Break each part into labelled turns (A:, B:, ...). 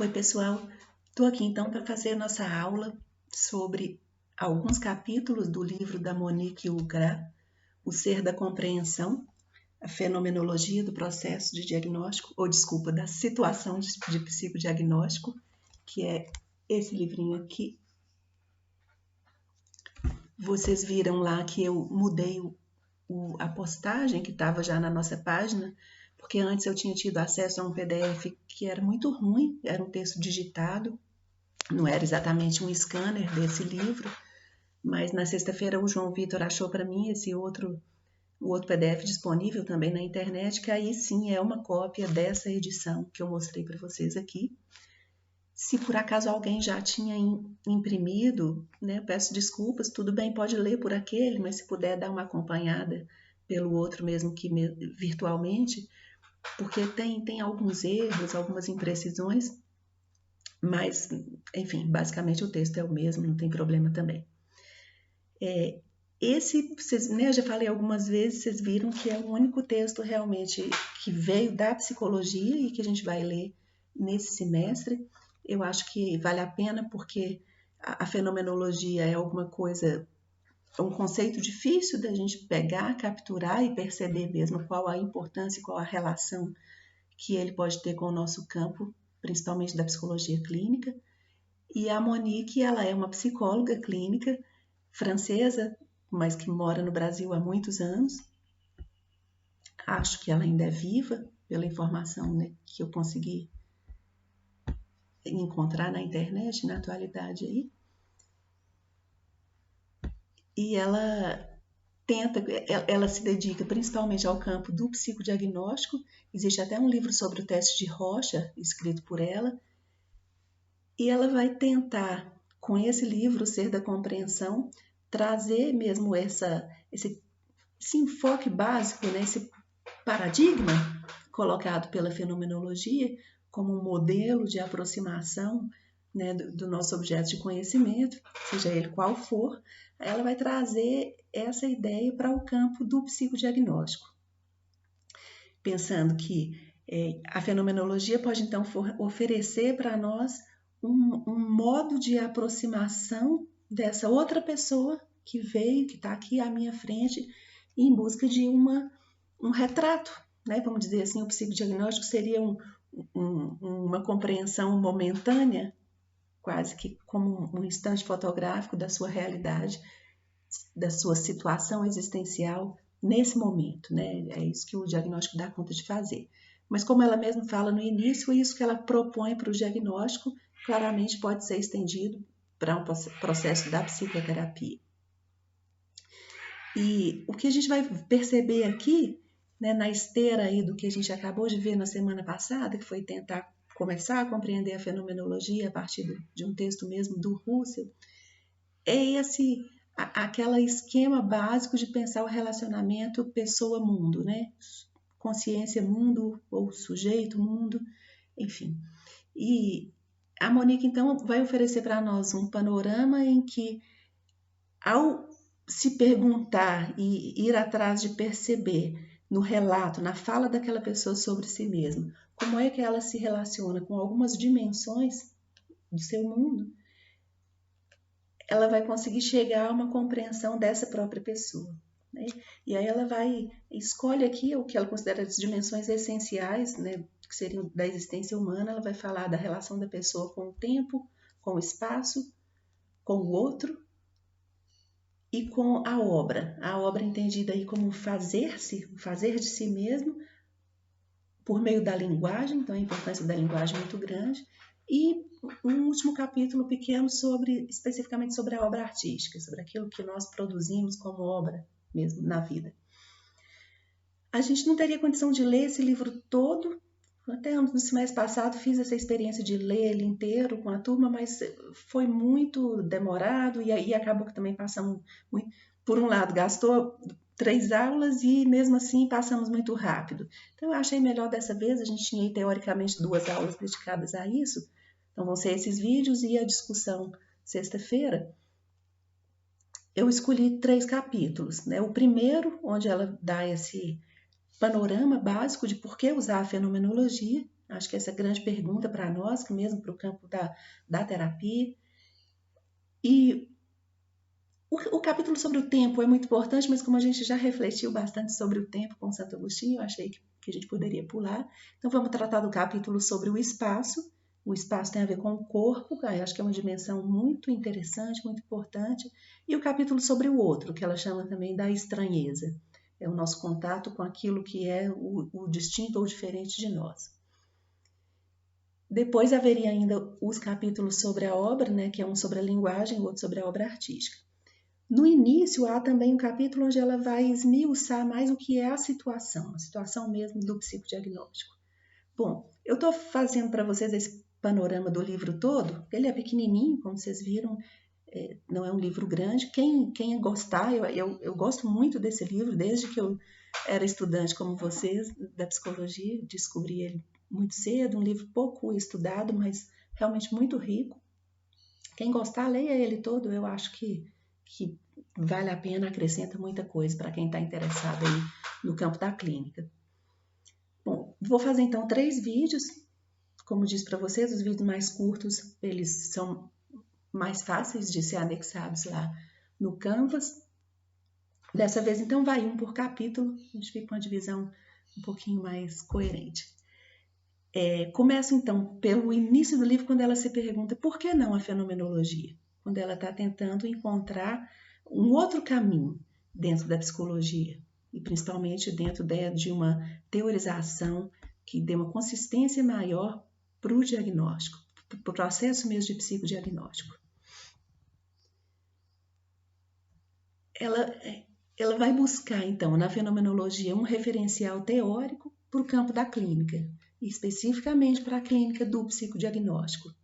A: Oi, pessoal. Estou aqui então para fazer a nossa aula sobre alguns capítulos do livro da Monique Ugras, O Ser da Compreensão, a Fenomenologia do Processo de Diagnóstico, da Situação de Psicodiagnóstico, que é esse livrinho aqui. Vocês viram lá que eu mudei a postagem que estava já na nossa página, porque antes eu tinha tido acesso a um PDF que era muito ruim, era um texto digitado, não era exatamente um scanner desse livro, mas na sexta-feira o João Vitor achou para mim o outro PDF disponível também na internet, que aí sim é uma cópia dessa edição que eu mostrei para vocês aqui. Se por acaso alguém já tinha imprimido, né, peço desculpas, tudo bem, pode ler por aquele, mas se puder dar uma acompanhada pelo outro mesmo que virtualmente, porque tem alguns erros, algumas imprecisões, mas, enfim, basicamente o texto é o mesmo, não tem problema também. Né, eu já falei algumas vezes, vocês viram que é o único texto realmente que veio da psicologia e que a gente vai ler nesse semestre. Eu acho que vale a pena porque a fenomenologia é alguma coisa, um conceito difícil da gente pegar, capturar e perceber mesmo qual a importância e qual a relação que ele pode ter com o nosso campo, principalmente da psicologia clínica. E a Monique, ela é uma psicóloga clínica francesa, mas que mora no Brasil há muitos anos. Acho que ela ainda é viva, pela informação, né, que eu consegui encontrar na internet, na atualidade aí. E ela se dedica principalmente ao campo do psicodiagnóstico. Existe até um livro sobre o teste de Rocha, escrito por ela. E ela vai tentar, com esse livro, O Ser da Compreensão, trazer mesmo esse enfoque básico, né, esse paradigma colocado pela fenomenologia como um modelo de aproximação, né, do nosso objeto de conhecimento, seja ele qual for. Ela vai trazer essa ideia para o campo do psicodiagnóstico, pensando que a fenomenologia pode então oferecer para nós um modo de aproximação dessa outra pessoa que veio, que está aqui à minha frente, em busca de um retrato, né? Vamos dizer assim, o psicodiagnóstico seria uma compreensão momentânea, quase que como um instante fotográfico da sua realidade, da sua situação existencial nesse momento, né? É isso que o diagnóstico dá conta de fazer. Mas como ela mesma fala no início, isso que ela propõe para o diagnóstico claramente pode ser estendido para um processo da psicoterapia. E o que a gente vai perceber aqui, né, na esteira aí do que a gente acabou de ver na semana passada, que foi tentar começar a compreender a fenomenologia a partir de um texto mesmo do Russell, é aquele esquema básico de pensar o relacionamento pessoa-mundo, né? Consciência-mundo ou sujeito-mundo, enfim. E a Monique, então, vai oferecer para nós um panorama em que, ao se perguntar e ir atrás de perceber no relato, na fala daquela pessoa sobre si mesma, como é que ela se relaciona com algumas dimensões do seu mundo, ela vai conseguir chegar a uma compreensão dessa própria pessoa, né? E aí ela escolhe aqui o que ela considera as dimensões essenciais, né, que seriam da existência humana. Ela vai falar da relação da pessoa com o tempo, com o espaço, com o outro e com a obra entendida aí como um fazer de si mesmo por meio da linguagem, então a importância da linguagem é muito grande, e um último capítulo pequeno especificamente sobre a obra artística, sobre aquilo que nós produzimos como obra mesmo na vida. A gente não teria condição de ler esse livro todo. Até no semestre passado fiz essa experiência de ler ele inteiro com a turma, mas foi muito demorado e acabou que também passamos muito. Por um lado, gastou 3 aulas e mesmo assim passamos muito rápido. Então eu achei melhor dessa vez, a gente tinha teoricamente 2 aulas dedicadas a isso, então vão ser esses vídeos e a discussão sexta-feira. Eu escolhi 3 capítulos, né? O primeiro, onde ela dá esse panorama básico de por que usar a fenomenologia. acho que essa é a grande pergunta para nós, que mesmo para o campo da terapia. E o capítulo sobre o tempo é muito importante, mas como a gente já refletiu bastante sobre o tempo com Santo Agostinho, eu achei que a gente poderia pular. Então vamos tratar do capítulo sobre o espaço. O espaço tem a ver com o corpo, eu acho que é uma dimensão muito interessante, muito importante. E o capítulo sobre o outro, que ela chama também da estranheza. É o nosso contato com aquilo que é o distinto ou diferente de nós. Depois haveria ainda os capítulos sobre a obra, né, que é um sobre a linguagem, o outro sobre a obra artística. No início, há também um capítulo onde ela vai esmiuçar mais o que é a situação mesmo do psicodiagnóstico. Bom, eu estou fazendo para vocês esse panorama do livro todo. Ele é pequenininho, como vocês viram, não é um livro grande. Quem gostar, eu gosto muito desse livro, desde que eu era estudante como vocês, da psicologia, descobri ele muito cedo, um livro pouco estudado, mas realmente muito rico. Quem gostar, leia ele todo, eu acho que vale a pena, acrescenta muita coisa para quem está interessado aí no campo da clínica. Bom, vou fazer então 3 vídeos. Como disse para vocês, os vídeos mais curtos, eles são mais fáceis de ser anexados lá no Canvas. Dessa vez, então, vai um por capítulo, a gente fica com uma divisão um pouquinho mais coerente. Começo, então, pelo início do livro, quando ela se pergunta por que não a fenomenologia? Quando ela está tentando encontrar um outro caminho dentro da psicologia, e principalmente dentro de uma teorização que dê uma consistência maior para o diagnóstico, para o processo mesmo de psicodiagnóstico. Ela vai buscar, então, na fenomenologia, um referencial teórico para o campo da clínica, especificamente para a clínica do psicodiagnóstico.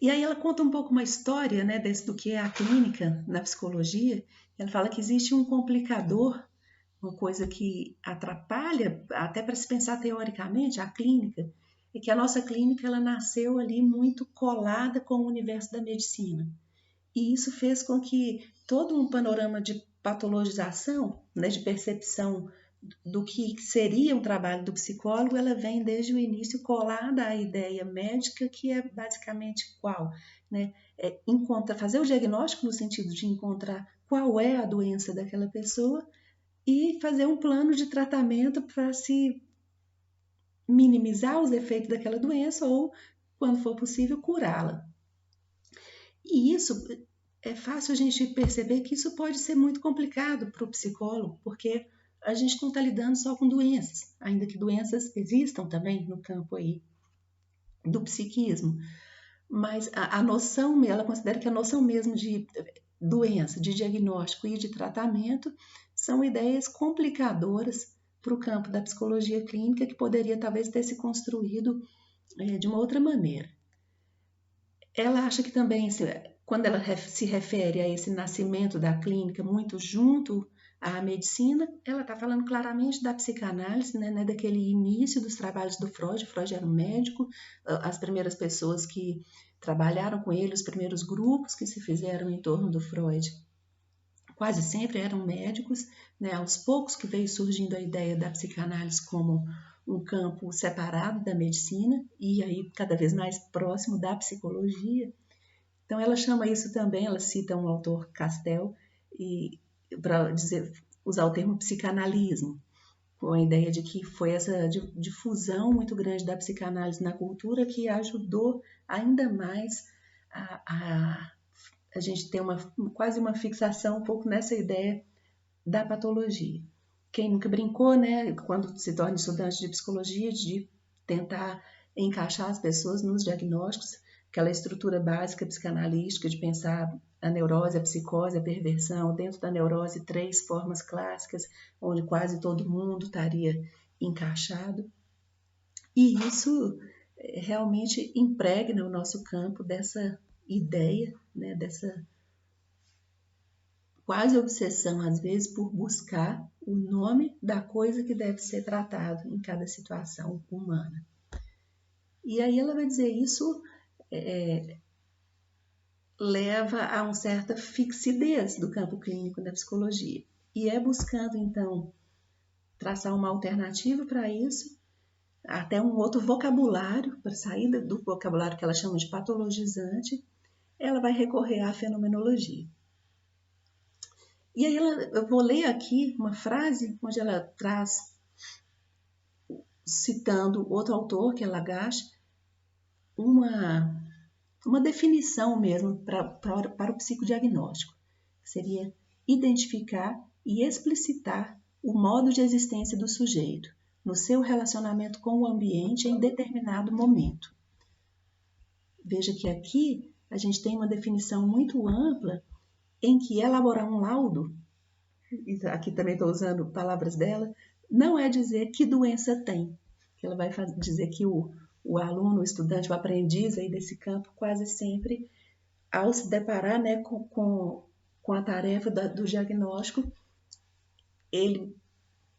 A: E aí ela conta um pouco uma história, né, do que é a clínica na psicologia. Ela fala que existe um complicador, uma coisa que atrapalha, até para se pensar teoricamente, a clínica, é que a nossa clínica ela nasceu ali muito colada com o universo da medicina. E isso fez com que todo um panorama de patologização, né, de percepção do que seria o trabalho do psicólogo, ela vem desde o início colada à ideia médica, que é basicamente qual? Né? Fazer o diagnóstico no sentido de encontrar qual é a doença daquela pessoa e fazer um plano de tratamento para se minimizar os efeitos daquela doença ou, quando for possível, curá-la. E isso é fácil a gente perceber que isso pode ser muito complicado para o psicólogo, porque a gente não está lidando só com doenças, ainda que doenças existam também no campo aí do psiquismo. Mas a noção, ela considera que a noção mesmo de doença, de diagnóstico e de tratamento são ideias complicadoras para o campo da psicologia clínica que poderia talvez ter se construído de uma outra maneira. Ela acha que também, quando ela se refere a esse nascimento da clínica muito junto à medicina, ela está falando claramente da psicanálise, né, daquele início dos trabalhos do Freud. Freud era um médico, as primeiras pessoas que trabalharam com ele, os primeiros grupos que se fizeram em torno do Freud, quase sempre eram médicos, né, aos poucos que veio surgindo a ideia da psicanálise como um campo separado da medicina e aí cada vez mais próximo da psicologia. Então ela chama isso também, ela cita um autor, Castel, e para usar o termo psicanalismo, com a ideia de que foi essa difusão muito grande da psicanálise na cultura que ajudou ainda mais a gente ter quase uma fixação um pouco nessa ideia da patologia. Quem nunca brincou, né, quando se torna estudante de psicologia, de tentar encaixar as pessoas nos diagnósticos, aquela estrutura básica psicanalística de pensar a neurose, a psicose, a perversão, dentro da neurose 3 formas clássicas, onde quase todo mundo estaria encaixado. E isso realmente impregna o nosso campo dessa ideia, né, dessa quase obsessão, às vezes, por buscar o nome da coisa que deve ser tratado em cada situação humana. E aí ela vai dizer isso leva a uma certa fixidez do campo clínico da psicologia. E buscando, então, traçar uma alternativa para isso, até um outro vocabulário, para sair do vocabulário que ela chama de patologizante, ela vai recorrer à fenomenologia. E aí eu vou ler aqui uma frase onde ela traz, citando outro autor, que é Lagache, uma definição mesmo para o psicodiagnóstico, que seria identificar e explicitar o modo de existência do sujeito no seu relacionamento com o ambiente em determinado momento. Veja que aqui a gente tem uma definição muito ampla em que elaborar um laudo, e aqui também estou usando palavras dela, não é dizer que doença tem, que ela vai dizer que o aluno, o estudante, o aprendiz aí desse campo, quase sempre, ao se deparar, né, com a tarefa do diagnóstico, ele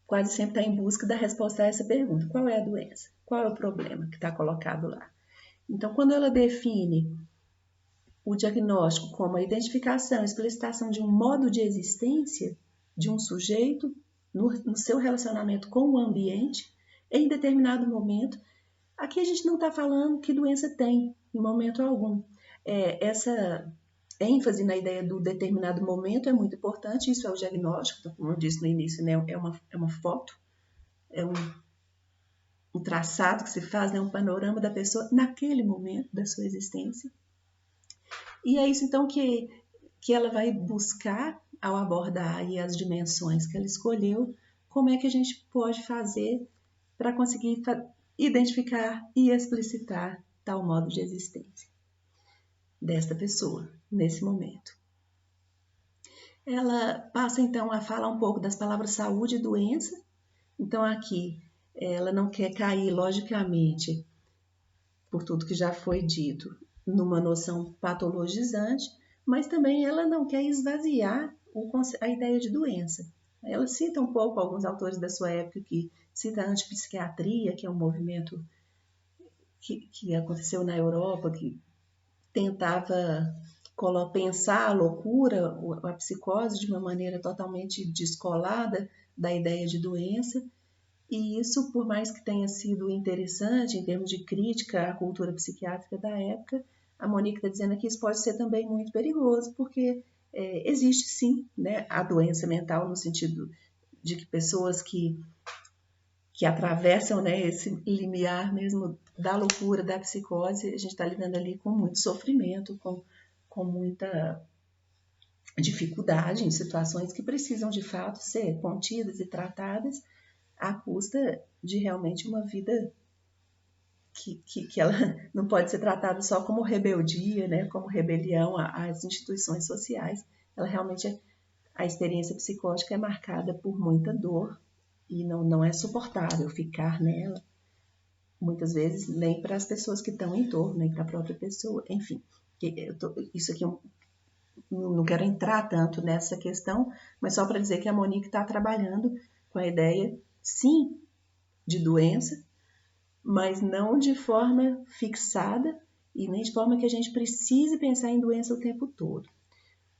A: quase sempre está em busca da resposta a essa pergunta: qual é a doença? Qual é o problema que está colocado lá? Então, quando ela define o diagnóstico como a identificação e explicitação de um modo de existência de um sujeito no seu relacionamento com o ambiente, em determinado momento, aqui a gente não está falando que doença tem, em momento algum. Essa ênfase na ideia do determinado momento é muito importante, isso é o diagnóstico, como eu disse no início, né? É uma foto, é um traçado que se faz, né? Um panorama da pessoa naquele momento da sua existência. E é isso então que ela vai buscar ao abordar aí as dimensões que ela escolheu, como é que a gente pode fazer para conseguir identificar e explicitar tal modo de existência desta pessoa nesse momento. Ela passa então a falar um pouco das palavras saúde e doença. Então aqui ela não quer cair logicamente, por tudo que já foi dito, numa noção patologizante, mas também ela não quer esvaziar a ideia de doença. Ela cita um pouco alguns autores da sua época, que cita a antipsiquiatria, que é um movimento que aconteceu na Europa, que tentava pensar a loucura, a psicose, de uma maneira totalmente descolada da ideia de doença. E isso, por mais que tenha sido interessante em termos de crítica à cultura psiquiátrica da época, a Monique está dizendo que isso pode ser também muito perigoso, porque existe sim, né, a doença mental, no sentido de que pessoas que atravessam, né, esse limiar mesmo da loucura, da psicose, a gente está lidando ali com muito sofrimento, com muita dificuldade em situações que precisam de fato ser contidas e tratadas à custa de realmente uma vida que ela não pode ser tratada só como rebeldia, né, como rebelião às instituições sociais. Ela realmente, a experiência psicótica é marcada por muita dor e não é suportável ficar nela, muitas vezes nem para as pessoas que estão em torno, nem para a própria pessoa, enfim. Isso aqui eu não quero entrar tanto nessa questão, mas só para dizer que a Monique está trabalhando com a ideia, sim, de doença, mas não de forma fixada e nem de forma que a gente precise pensar em doença o tempo todo.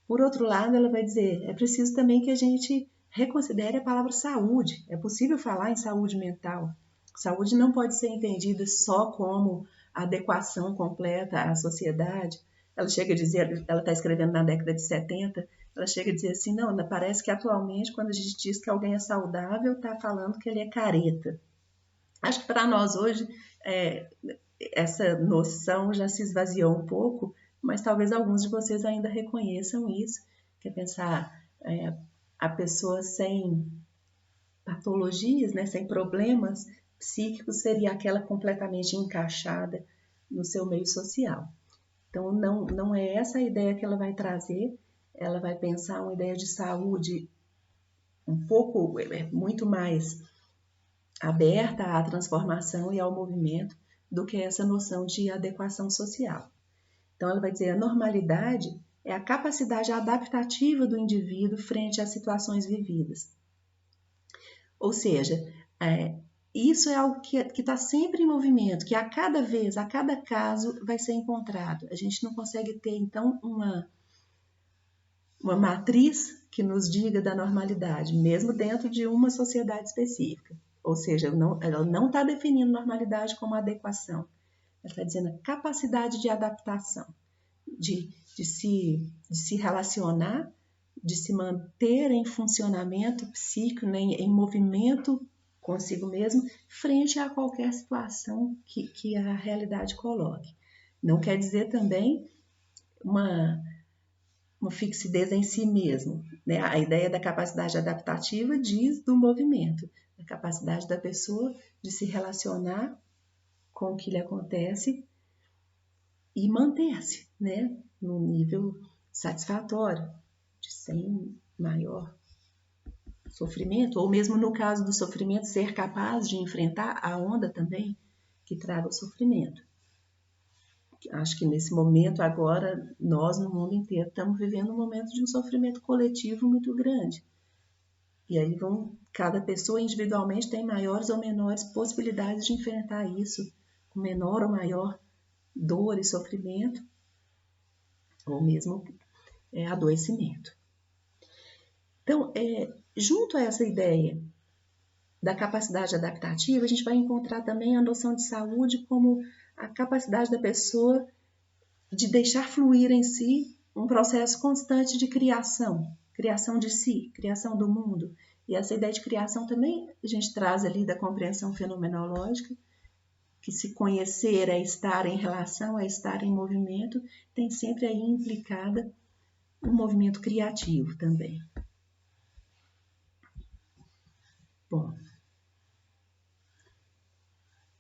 A: Por outro lado, ela vai dizer, é preciso também que a gente reconsidere a palavra saúde. É possível falar em saúde mental. Saúde não pode ser entendida só como adequação completa à sociedade. Ela chega a dizer, ela está escrevendo na década de 70, ela chega a dizer assim, não, parece que atualmente quando a gente diz que alguém é saudável, está falando que ele é careta. Acho que para nós hoje essa noção já se esvaziou um pouco, mas talvez alguns de vocês ainda reconheçam isso, que é pensar a pessoa sem patologias, né, sem problemas psíquicos, seria aquela completamente encaixada no seu meio social. Então, não é essa a ideia que ela vai trazer, ela vai pensar uma ideia de saúde um pouco, muito mais aberta à transformação e ao movimento do que essa noção de adequação social. Então, ela vai dizer, a normalidade é a capacidade adaptativa do indivíduo frente às situações vividas. Ou seja, isso é algo que está sempre em movimento, que a cada vez, a cada caso vai ser encontrado. A gente não consegue ter, então, uma matriz que nos diga da normalidade, mesmo dentro de uma sociedade específica. Ou seja, ela não está definindo normalidade como adequação. Ela está dizendo a capacidade de adaptação, de se relacionar, de se manter em funcionamento psíquico, né, em movimento consigo mesmo, frente a qualquer situação que a realidade coloque. Não quer dizer também uma fixidez em si mesmo, né? A ideia da capacidade adaptativa diz do movimento, a capacidade da pessoa de se relacionar com o que lhe acontece e manter-se, né, num nível satisfatório, sem maior sofrimento, ou mesmo no caso do sofrimento, ser capaz de enfrentar a onda também que traga o sofrimento. Acho que nesse momento agora, nós no mundo inteiro estamos vivendo um momento de um sofrimento coletivo muito grande. E aí cada pessoa individualmente tem maiores ou menores possibilidades de enfrentar isso, com menor ou maior dor e sofrimento, ou mesmo adoecimento. Então, junto a essa ideia da capacidade adaptativa, a gente vai encontrar também a noção de saúde como a capacidade da pessoa de deixar fluir em si um processo constante de criação de si, criação do mundo. E essa ideia de criação também a gente traz ali da compreensão fenomenológica, que se conhecer é estar em relação, é estar em movimento, tem sempre aí implicada um movimento criativo também. Bom,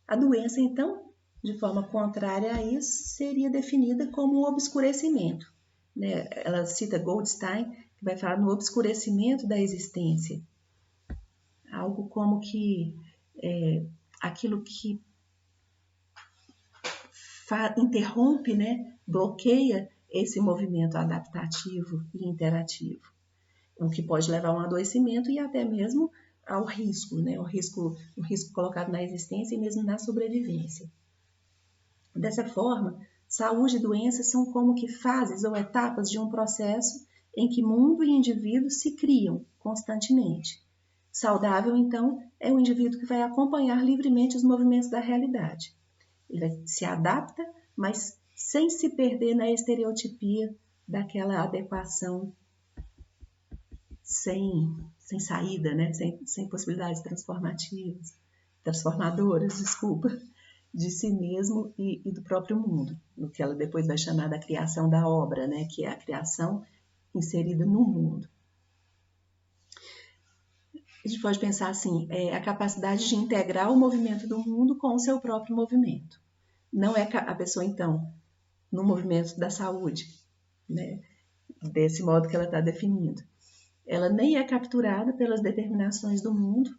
A: a doença, então, de forma contrária a isso, seria definida como o obscurecimento, né? Ela cita Goldstein, que vai falar no obscurecimento da existência. Algo como que aquilo que interrompe, né, bloqueia esse movimento adaptativo e interativo, o que pode levar a um adoecimento e até mesmo ao risco, né, o risco colocado na existência e mesmo na sobrevivência. Dessa forma, saúde e doença são como que fases ou etapas de um processo em que mundo e indivíduo se criam constantemente. Saudável, então, é um indivíduo que vai acompanhar livremente os movimentos da realidade. Ele se adapta, mas sem se perder na estereotipia daquela adequação sem saída, né? sem possibilidades transformadoras, de si mesmo e do próprio mundo, no que ela depois vai chamar da criação da obra, né? Que é a criação inserida no mundo. A gente pode pensar assim, a capacidade de integrar o movimento do mundo com o seu próprio movimento. Não é a pessoa, então, no movimento da saúde, né? Desse modo que ela está definindo. Ela nem é capturada pelas determinações do mundo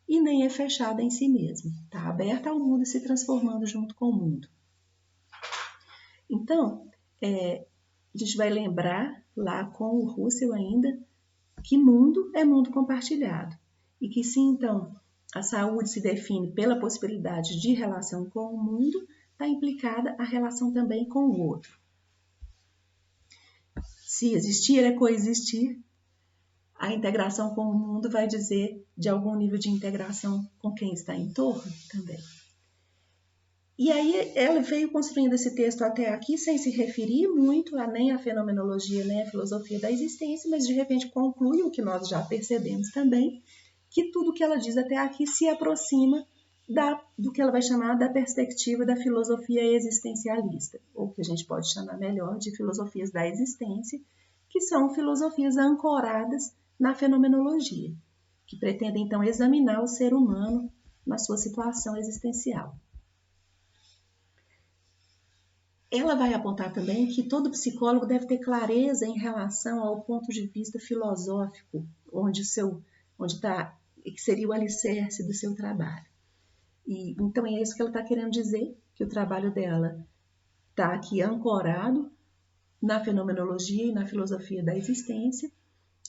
A: e nem é fechada em si mesma. Está aberta ao mundo e se transformando junto com o mundo. Então, a gente vai lembrar lá com o Russell ainda que mundo é mundo compartilhado. E que se então a saúde se define pela possibilidade de relação com o mundo, está implicada a relação também com o outro. Se existir é coexistir, a integração com o mundo vai dizer de algum nível de integração com quem está em torno também. E aí ela veio construindo esse texto até aqui sem se referir muito nem à fenomenologia, nem à filosofia da existência, mas de repente conclui o que nós já percebemos também, que tudo que ela diz até aqui se aproxima do que ela vai chamar da perspectiva da filosofia existencialista, ou que a gente pode chamar melhor de filosofias da existência, que são filosofias ancoradas na fenomenologia, que pretendem então examinar o ser humano na sua situação existencial. Ela vai apontar também que todo psicólogo deve ter clareza em relação ao ponto de vista filosófico, onde está, que seria o alicerce do seu trabalho. E então é isso que ela está querendo dizer, que o trabalho dela está aqui ancorado na fenomenologia e na filosofia da existência,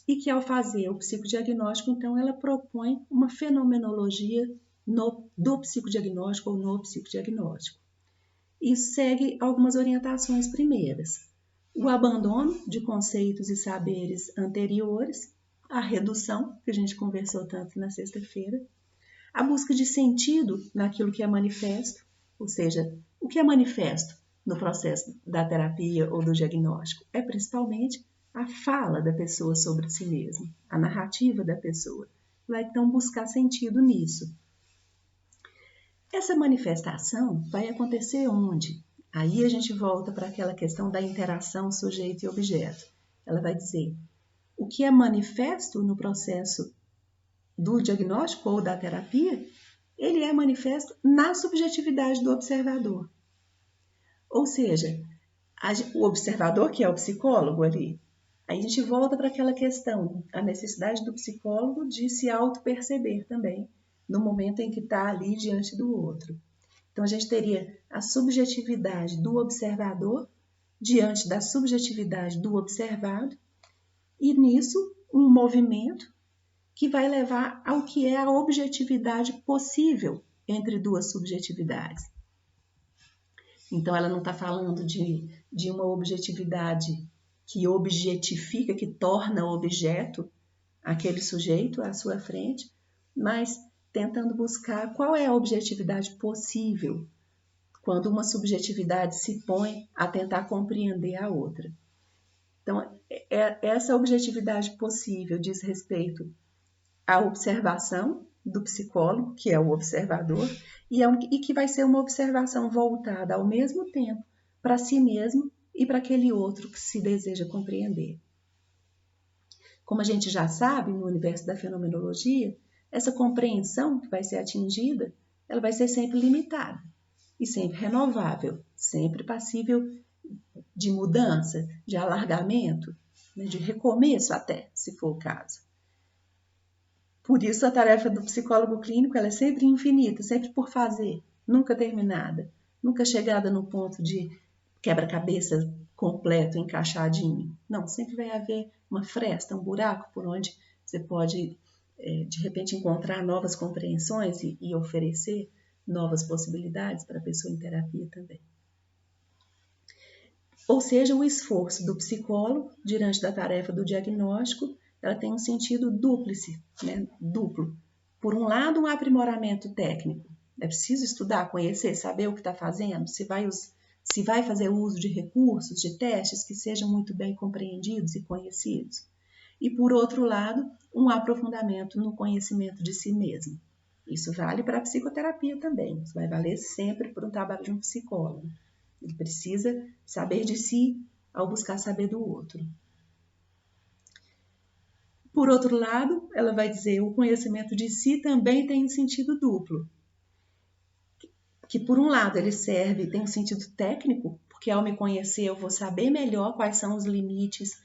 A: e que ao fazer o psicodiagnóstico, então ela propõe uma fenomenologia do psicodiagnóstico ou no psicodiagnóstico. E segue algumas orientações primeiras. O abandono de conceitos e saberes anteriores, a redução, que a gente conversou tanto na sexta-feira, a busca de sentido naquilo que é manifesto, ou seja, o que é manifesto no processo da terapia ou do diagnóstico é principalmente a fala da pessoa sobre si mesma, a narrativa da pessoa. Vai então buscar sentido nisso. Essa manifestação vai acontecer onde? Aí a gente volta para aquela questão da interação sujeito e objeto. Ela vai dizer o que é manifesto no processo do diagnóstico ou da terapia, ele é manifesto na subjetividade do observador. Ou seja, o observador, que é o psicólogo ali, aí a gente volta para aquela questão, a necessidade do psicólogo de se auto-perceber também, no momento em que está ali diante do outro. Então, a gente teria a subjetividade do observador diante da subjetividade do observado, e nisso um movimento que vai levar ao que é a objetividade possível entre duas subjetividades. Então, ela não está falando de uma objetividade que objetifica, que torna objeto aquele sujeito à sua frente, mas tentando buscar qual é a objetividade possível quando uma subjetividade se põe a tentar compreender a outra. Então, essa objetividade possível diz respeito à observação do psicólogo, que é o observador, e que vai ser uma observação voltada ao mesmo tempo para si mesmo e para aquele outro que se deseja compreender. Como a gente já sabe, no universo da fenomenologia, essa compreensão que vai ser atingida, ela vai ser sempre limitada e sempre renovável, sempre passível de mudança, de alargamento, né, de recomeço até, se for o caso. Por isso a tarefa do psicólogo clínico ela é sempre infinita, sempre por fazer, nunca terminada, nunca chegada no ponto de quebra-cabeça completo, encaixadinho. Não, sempre vai haver uma fresta, um buraco por onde você pode, de repente, encontrar novas compreensões e oferecer novas possibilidades para a pessoa em terapia também. Ou seja, o esforço do psicólogo diante da tarefa do diagnóstico, ela tem um sentido dúplice, né? Duplo. Por um lado, um aprimoramento técnico. É preciso estudar, conhecer, saber o que está fazendo, se vai fazer uso de recursos, de testes que sejam muito bem compreendidos e conhecidos. E, por outro lado, um aprofundamento no conhecimento de si mesmo. Isso vale para a psicoterapia também, isso vai valer sempre para um trabalho de um psicólogo. Ele precisa saber de si ao buscar saber do outro. Por outro lado, ela vai dizer o conhecimento de si também tem um sentido duplo. Que por um lado ele tem um sentido técnico, porque ao me conhecer eu vou saber melhor quais são os limites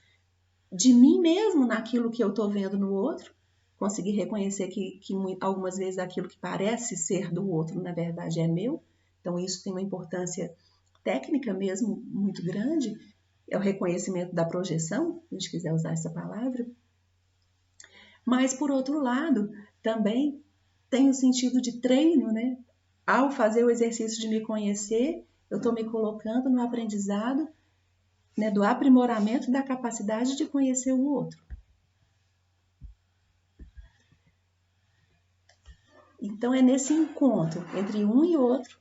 A: de mim mesmo naquilo que eu estou vendo no outro, conseguir reconhecer que algumas vezes aquilo que parece ser do outro na verdade é meu, então isso tem uma importância técnica mesmo muito grande, é o reconhecimento da projeção, se a gente quiser usar essa palavra. Mas, por outro lado, também tem o sentido de treino, né? Ao fazer o exercício de me conhecer, eu estou me colocando no aprendizado, né, do aprimoramento da capacidade de conhecer o outro. Então, é nesse encontro entre um e outro,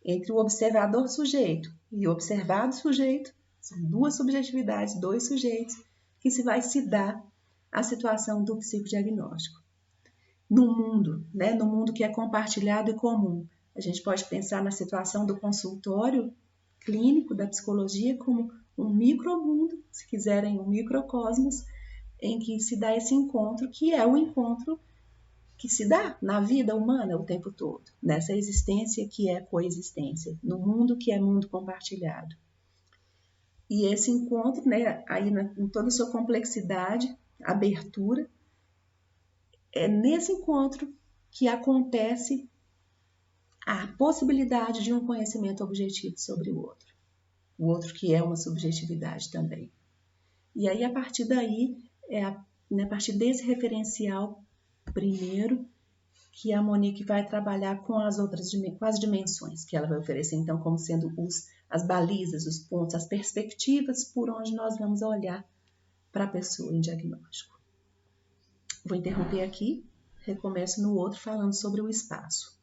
A: entre o observador sujeito e o observado sujeito, são duas subjetividades, dois sujeitos, que vai se dar a situação do psicodiagnóstico. No mundo, né, no mundo que é compartilhado e comum, a gente pode pensar na situação do consultório clínico da psicologia como um micromundo, se quiserem, um microcosmos, em que se dá esse encontro, que é o encontro que se dá na vida humana o tempo todo, nessa existência que é coexistência, no mundo que é mundo compartilhado. E esse encontro, né, aí em toda a sua complexidade, abertura, é nesse encontro que acontece a possibilidade de um conhecimento objetivo sobre o outro que é uma subjetividade também. E aí, a partir daí, a partir desse referencial primeiro, que a Monique vai trabalhar com com as dimensões que ela vai oferecer, então, como sendo as balizas, os pontos, as perspectivas por onde nós vamos olhar para a pessoa em diagnóstico. Vou interromper aqui recomeço no outro falando sobre o espaço.